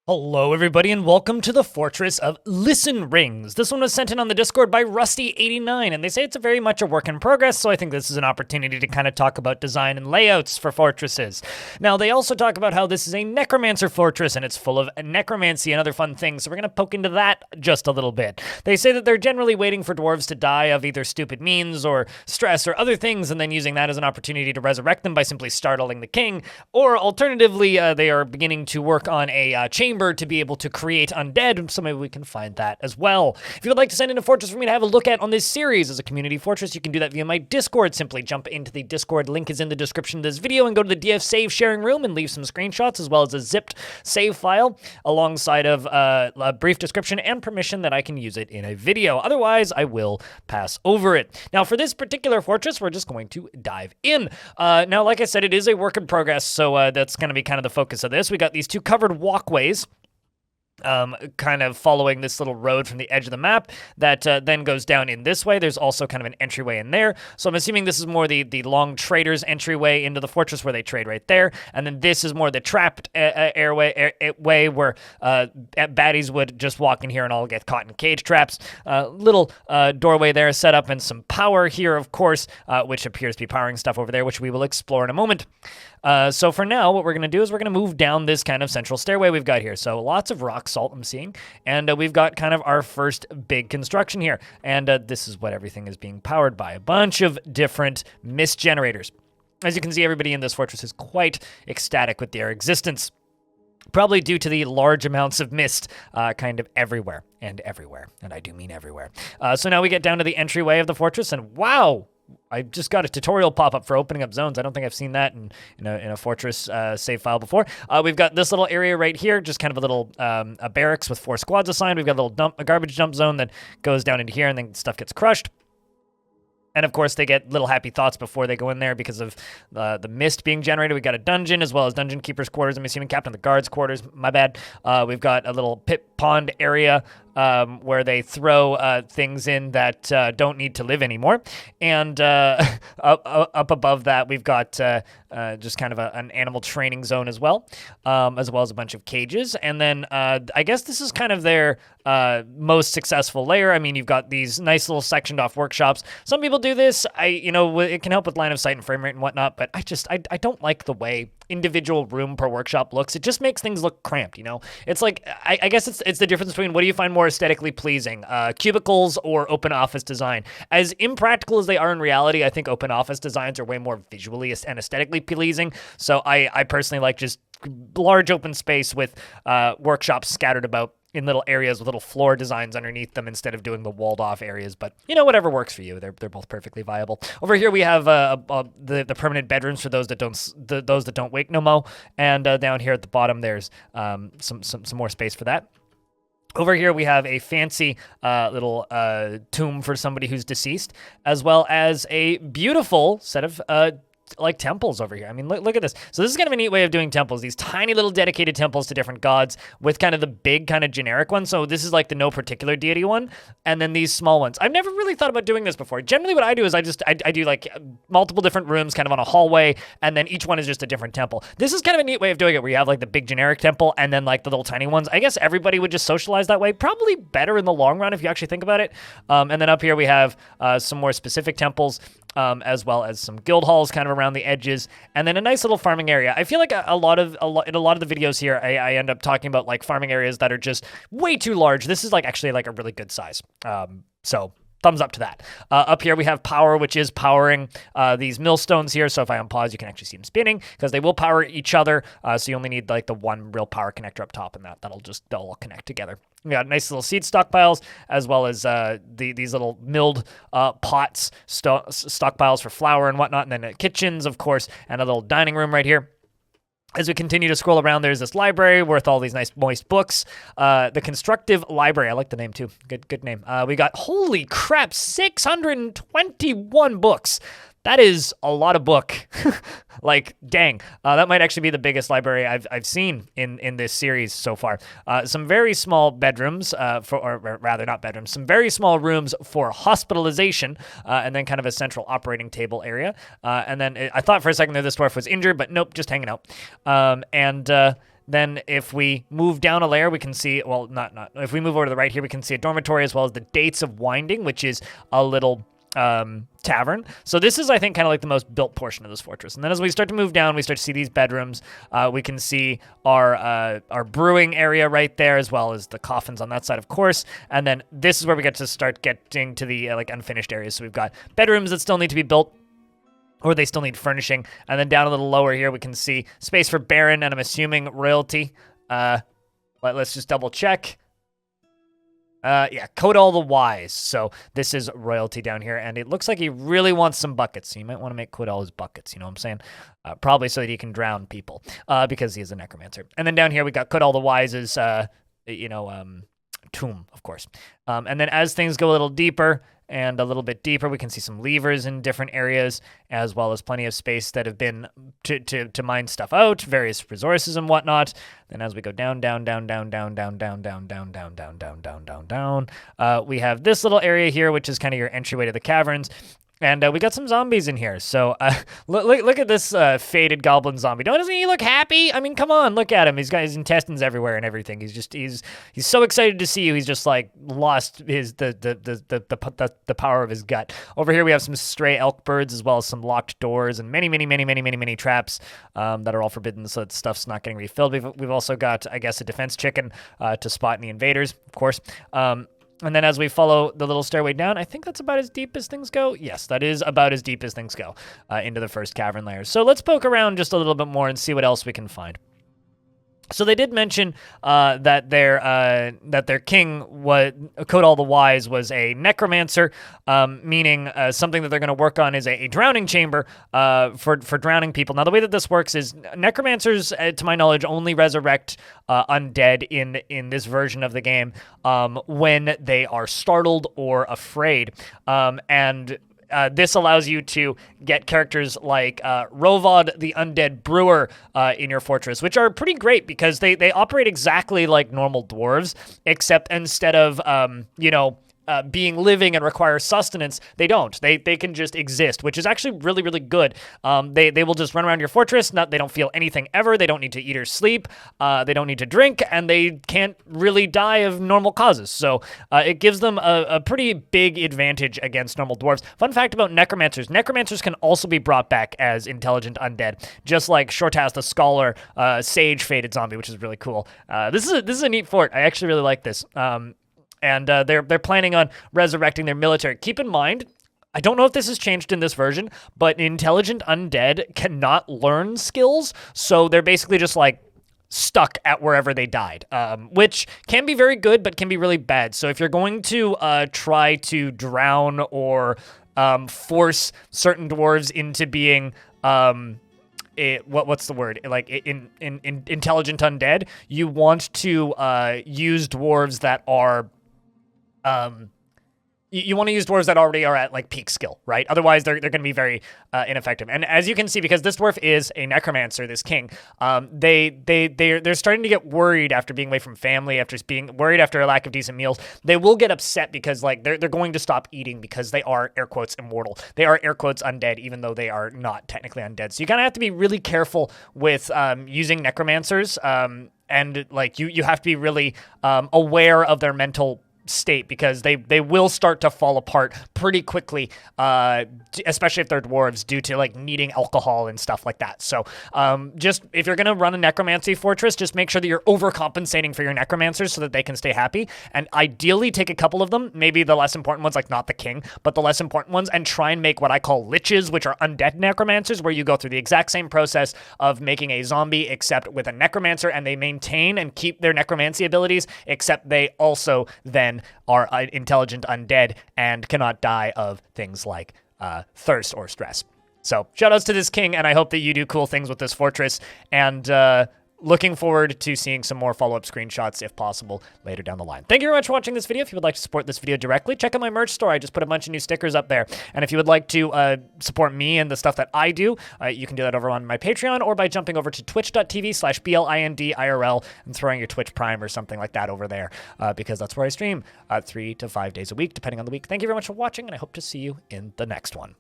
Hello everybody and welcome to the Fortress of Listenrings. This one was sent in on the Discord by Rusty89 and they say it's very much a work in progress, so I think this is an opportunity to kind of talk about design and layouts for fortresses. Now they also talk about how this is a Necromancer fortress and it's full of necromancy and other fun things, so we're going to poke into that just a little bit. They say that they're generally waiting for dwarves to die of either stupid means or stress or other things and then using that as an opportunity to resurrect them by simply startling the king, or alternatively they are beginning to work on a chamber to be able to create undead, so maybe we can find that as well. If you would like to send in a fortress for me to have a look at on this series as a community fortress, you can do that via my Discord. Simply jump into the Discord, link is in the description of this video, and go to the DF save sharing room and leave some screenshots as well as a zipped save file alongside of a brief description and permission that I can use it in a video. Otherwise, I will pass over it. Now, for this particular fortress, we're just going to dive in. Now, like I said, it is a work in progress, so that's going to be kind of the focus of this. We got these two covered walkways kind of following this little road from the edge of the map that then goes down in this way. There's also kind of an entryway in there. So I'm assuming this is more the long traders entryway into the fortress where they trade right there. And then this is more the trapped way where baddies would just walk in here and all get caught in cage traps. Little doorway there set up and some power here, of course, which appears to be powering stuff over there, which we will explore in a moment. So for now, what we're going to do is we're going to move down this kind of central stairway we've got here. So lots of rock salt I'm seeing, and we've got kind of our first big construction here. And this is what everything is being powered by, a bunch of different mist generators. As you can see, everybody in this fortress is quite ecstatic with their existence, probably due to the large amounts of mist kind of everywhere, and I do mean everywhere. So now we get down to the entryway of the fortress, and wow! I just got a tutorial pop up for opening up zones. I don't think I've seen that in a fortress save file before. We've got this little area right here, just kind of a little a barracks with 4 squads assigned. We've got a garbage dump zone that goes down into here, and then stuff gets crushed. And of course, they get little happy thoughts before they go in there because of the mist being generated. We've got a dungeon as well as dungeon keeper's quarters. I'm assuming captain of the guard's quarters. My bad. We've got a little pit pond area where they throw things in that don't need to live anymore. And up above that, we've got just kind of an animal training zone as well as a bunch of cages. And then I guess this is kind of their most successful layer. I mean, you've got these nice little sectioned off workshops. Some people do this. It can help with line of sight and frame rate and whatnot, but I don't like the way individual room per workshop looks. It just makes things look cramped, It's like, I guess it's the difference between what do you find more aesthetically pleasing, cubicles or open office design. As impractical as they are in reality, I think open office designs are way more visually and aesthetically pleasing. So I personally like just large open space with workshops scattered about in little areas with little floor designs underneath them instead of doing the walled off areas. But whatever works for you, they're both perfectly viable. Over here we have the permanent bedrooms for those that don't wake no mo, and down here at the bottom there's some more space for that. Over here we have a fancy little tomb for somebody who's deceased, as well as a beautiful set of like temples over here. I mean, look at this. So this is kind of a neat way of doing temples. These tiny little dedicated temples to different gods with kind of the big kind of generic one. So this is like the no particular deity one. And then these small ones. I've never really thought about doing this before. Generally what I do is I do like multiple different rooms kind of on a hallway, and then each one is just a different temple. This is kind of a neat way of doing it where you have like the big generic temple and then like the little tiny ones. I guess everybody would just socialize that way. Probably better in the long run if you actually think about it. And then up here we have some more specific temples. As well as some guild halls kind of around the edges, and then a nice little farming area. I feel like in a lot of the videos here, I end up talking about like farming areas that are just way too large. This is like actually like a really good size. So thumbs up to that. Up here we have power, which is powering these millstones here. So if I unpause, you can actually see them spinning because they will power each other. So you only need like the one real power connector up top, and they'll all connect together. We got nice little seed stockpiles, as well as these little milled pots, stockpiles for flour and whatnot, and then kitchens, of course, and a little dining room right here. As we continue to scroll around, there's this library with all these nice moist books. The Constructive Library, I like the name too. Good name. We got, holy crap, 621 books. That is a lot of book. Like, dang. That might actually be the biggest library I've seen in this series so far. Some very small bedrooms, some very small rooms for hospitalization, and then kind of a central operating table area. And then I thought for a second that this dwarf was injured, but nope, just hanging out. Then if we move down a layer, we can see, well, not, if we move over to the right here, we can see a dormitory as well as the Dates of Winding, which is a little tavern. So this is, I think, kind of like the most built portion of this fortress. And then as we start to move down, we start to see these bedrooms. We can see our brewing area right there, as well as the coffins on that side, of course. And then this is where we get to start getting to the like unfinished areas. So we've got bedrooms that still need to be built, or they still need furnishing. And then down a little lower here, we can see space for Baron, and I'm assuming royalty. Let's just double check. Yeah, Kodal the Wise. So this is royalty down here, and it looks like he really wants some buckets. So you might want to make Kodal his buckets, you know what I'm saying? Probably so that he can drown people, because he is a necromancer. And then down here, we got Kodal the Wise's, tomb, of course. And then as things go a little deeper, and a little bit deeper, we can see some levers in different areas, as well as plenty of space that have been to mine stuff out, various resources and whatnot. Then as we go down, we have this little area here, which is kind of your entryway to the caverns. And we got some zombies in here. So look at this faded goblin zombie. Doesn't he look happy? I mean, come on, look at him. He's got his intestines everywhere and everything. He's so excited to see you. He's just like lost the power of his gut. Over here we have some stray elk birds, as well as some locked doors and many traps that are all forbidden, so that stuff's not getting refilled. We've also got, I guess, a defense chicken to spot the invaders, of course. And then as we follow the little stairway down, I think that's about as deep as things go. Yes, that is about as deep as things go into the first cavern layer. So let's poke around just a little bit more and see what else we can find. So they did mention that their king, Kodal the Wise, was a necromancer, meaning something that they're going to work on is a drowning chamber for drowning people. Now, the way that this works is necromancers, to my knowledge, only resurrect undead in this version of the game when they are startled or afraid, and this allows you to get characters like Rovod, the Undead Brewer, in your fortress, which are pretty great because they operate exactly like normal dwarves, except instead of, being living and require sustenance, they don't. They can just exist, which is actually really, really good. They will just run around your fortress. They don't feel anything ever. They don't need to eat or sleep. They don't need to drink, and they can't really die of normal causes. So it gives them a pretty big advantage against normal dwarves. Fun fact about necromancers: necromancers can also be brought back as intelligent undead, just like Shortas the Scholar, Sage Faded Zombie, which is really cool. This is a neat fort. I actually really like this. And they're planning on resurrecting their military. Keep in mind, I don't know if this has changed in this version, but intelligent undead cannot learn skills, so they're basically just like stuck at wherever they died, which can be very good, but can be really bad. So if you're going to try to drown or force certain dwarves into being what's the word? Like in intelligent undead, you want to use dwarves that are you want to use dwarves that already are at like peak skill, right? Otherwise, they're going to be very ineffective. And as you can see, because this dwarf is a necromancer, this king, they're starting to get worried after being away from family, after being worried after a lack of decent meals. They will get upset because like they're going to stop eating because they are air quotes immortal. They are air quotes undead, even though they are not technically undead. So you kind of have to be really careful with using necromancers, and like you have to be really aware of their mental state, because they will start to fall apart pretty quickly, especially if they're dwarves, due to like needing alcohol and stuff like that. So just if you're going to run a necromancy fortress, just make sure that you're overcompensating for your necromancers so that they can stay happy, and ideally take a couple of them, maybe the less important ones, like not the king, but the less important ones, and try and make what I call liches, which are undead necromancers, where you go through the exact same process of making a zombie except with a necromancer, and they maintain and keep their necromancy abilities, except they also then are intelligent undead and cannot die of things like thirst or stress. So shoutouts to this king, and I hope that you do cool things with this fortress, and looking forward to seeing some more follow-up screenshots, if possible, later down the line. Thank you very much for watching this video. If you would like to support this video directly, check out my merch store. I just put a bunch of new stickers up there. And if you would like to support me and the stuff that I do, you can do that over on my Patreon, or by jumping over to twitch.tv/BLINDIRL and throwing your Twitch Prime or something like that over there, because that's where I stream 3 to 5 days a week, depending on the week. Thank you very much for watching, and I hope to see you in the next one.